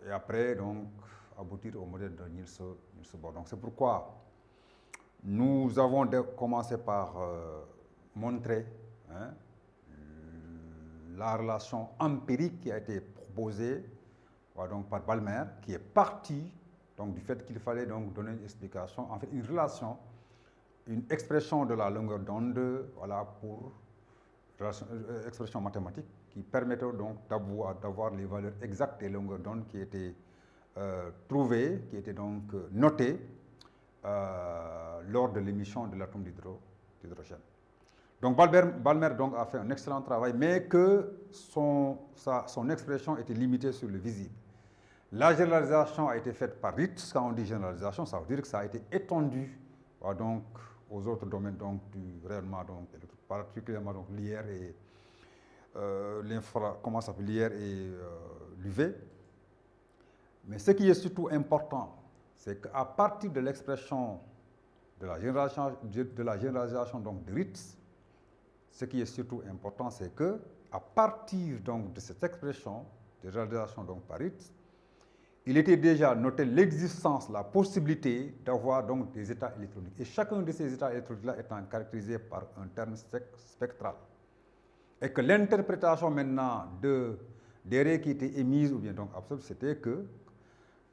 et après, donc, aboutir au modèle de Niels Bohr. Donc, c'est pourquoi nous avons commencé par montrer hein, la relation empirique qui a été proposée donc, par Balmer, qui est partie donc, du fait qu'il fallait donc, donner une explication, en fait une relation, une expression de la longueur d'onde, voilà, pour expression mathématique qui permettait donc d'avoir les valeurs exactes des longueurs d'onde qui étaient trouvées, qui étaient donc notées lors de l'émission de l'atome d'hydrogène. Donc Balmer donc, a fait un excellent travail, mais que son expression était limitée sur le visible. La généralisation a été faite par Ritz. Quand on dit généralisation, ça veut dire que ça a été étendu donc, aux autres domaines donc, du rayonnement, donc, particulièrement l'IR et l'IR et l'UV. Mais ce qui est surtout important, c'est qu'à partir de l'expression de la généralisation donc, de Ritz, ce qui est surtout important, c'est que à partir donc, de cette expression de généralisation donc, par Ritz, il était déjà noté l'existence, la possibilité d'avoir donc des états électroniques. Et chacun de ces états électroniques-là étant caractérisé par un terme spectral. Et que l'interprétation maintenant des raies qui étaient émises ou bien donc absorbées, c'était que,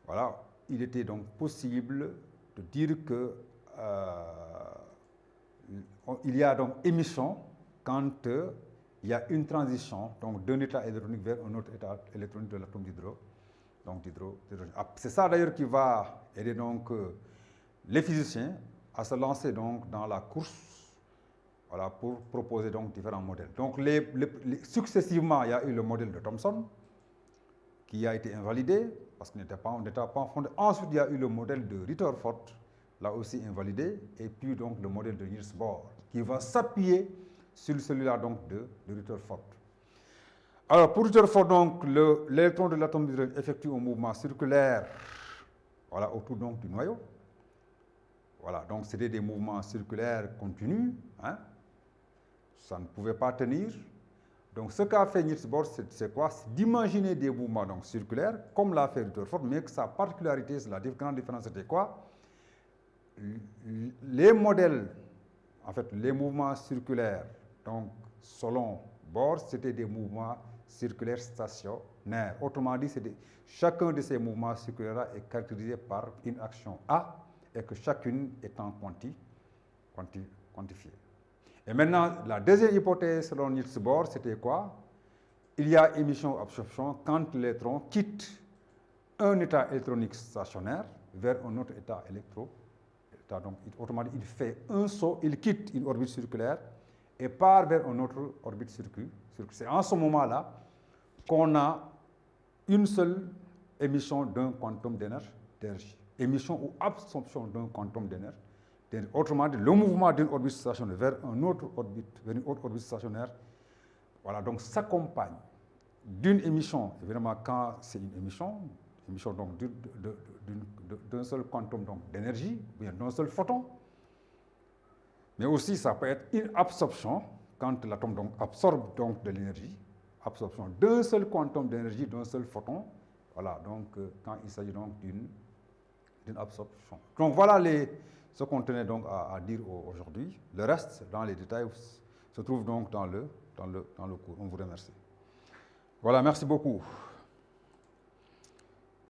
voilà, il était donc possible de dire que il y a donc émission quand il y a une transition donc d'un état électronique vers un autre état électronique de l'atome d'hydrogène. C'est ça d'ailleurs qui va aider donc les physiciens à se lancer donc dans la course, voilà, pour proposer donc différents modèles. Donc successivement, il y a eu le modèle de Thomson qui a été invalidé parce qu'il n'était pas fondé. Ensuite, il y a eu le modèle de Rutherford, là aussi invalidé, et puis donc le modèle de Niels Bohr qui va s'appuyer sur celui-là donc de Rutherford. Alors, pour Rutherford, donc, l'électron de l'atome d'hydrogène effectue un mouvement circulaire, voilà, autour donc, du noyau. Voilà, donc c'était des mouvements circulaires continus, hein. Ça ne pouvait pas tenir. Donc, ce qu'a fait Niels Bohr, c'est quoi? C'est d'imaginer des mouvements donc, circulaires, comme l'a fait Rutherford, mais que sa particularité, la grande différence, c'était quoi? Les modèles, en fait, les mouvements circulaires, donc, selon Bohr, c'était des mouvements circulaires stationnaires. Autrement dit, chacun de ces mouvements circulaires est caractérisé par une action A et que chacune étant quantifiée. Et maintenant, la deuxième hypothèse selon Niels Bohr, c'était quoi? Il y a émission ou absorption quand l'électron quitte un état électronique stationnaire vers un autre état donc, autrement dit, il fait un saut, il quitte une orbite circulaire et part vers une autre orbite circulaire. C'est en ce moment-là qu'on a une seule émission d'un quantum d'énergie. Émission ou absorption d'un quantum d'énergie. Autrement dit, le mouvement d'une orbite stationnaire vers une autre orbite stationnaire, voilà, donc s'accompagne d'une émission, évidemment quand c'est une émission donc d'un seul quantum d'énergie, ou bien d'un seul photon, mais aussi ça peut être une absorption, quand l'atome donc absorbe donc de l'énergie, absorption d'un seul quantum d'énergie, d'un seul photon, voilà, donc quand il s'agit donc d'une absorption. Donc voilà ce qu'on tenait donc à dire aujourd'hui. Le reste, dans les détails, se trouve donc dans le cours. On vous remercie. Voilà, merci beaucoup.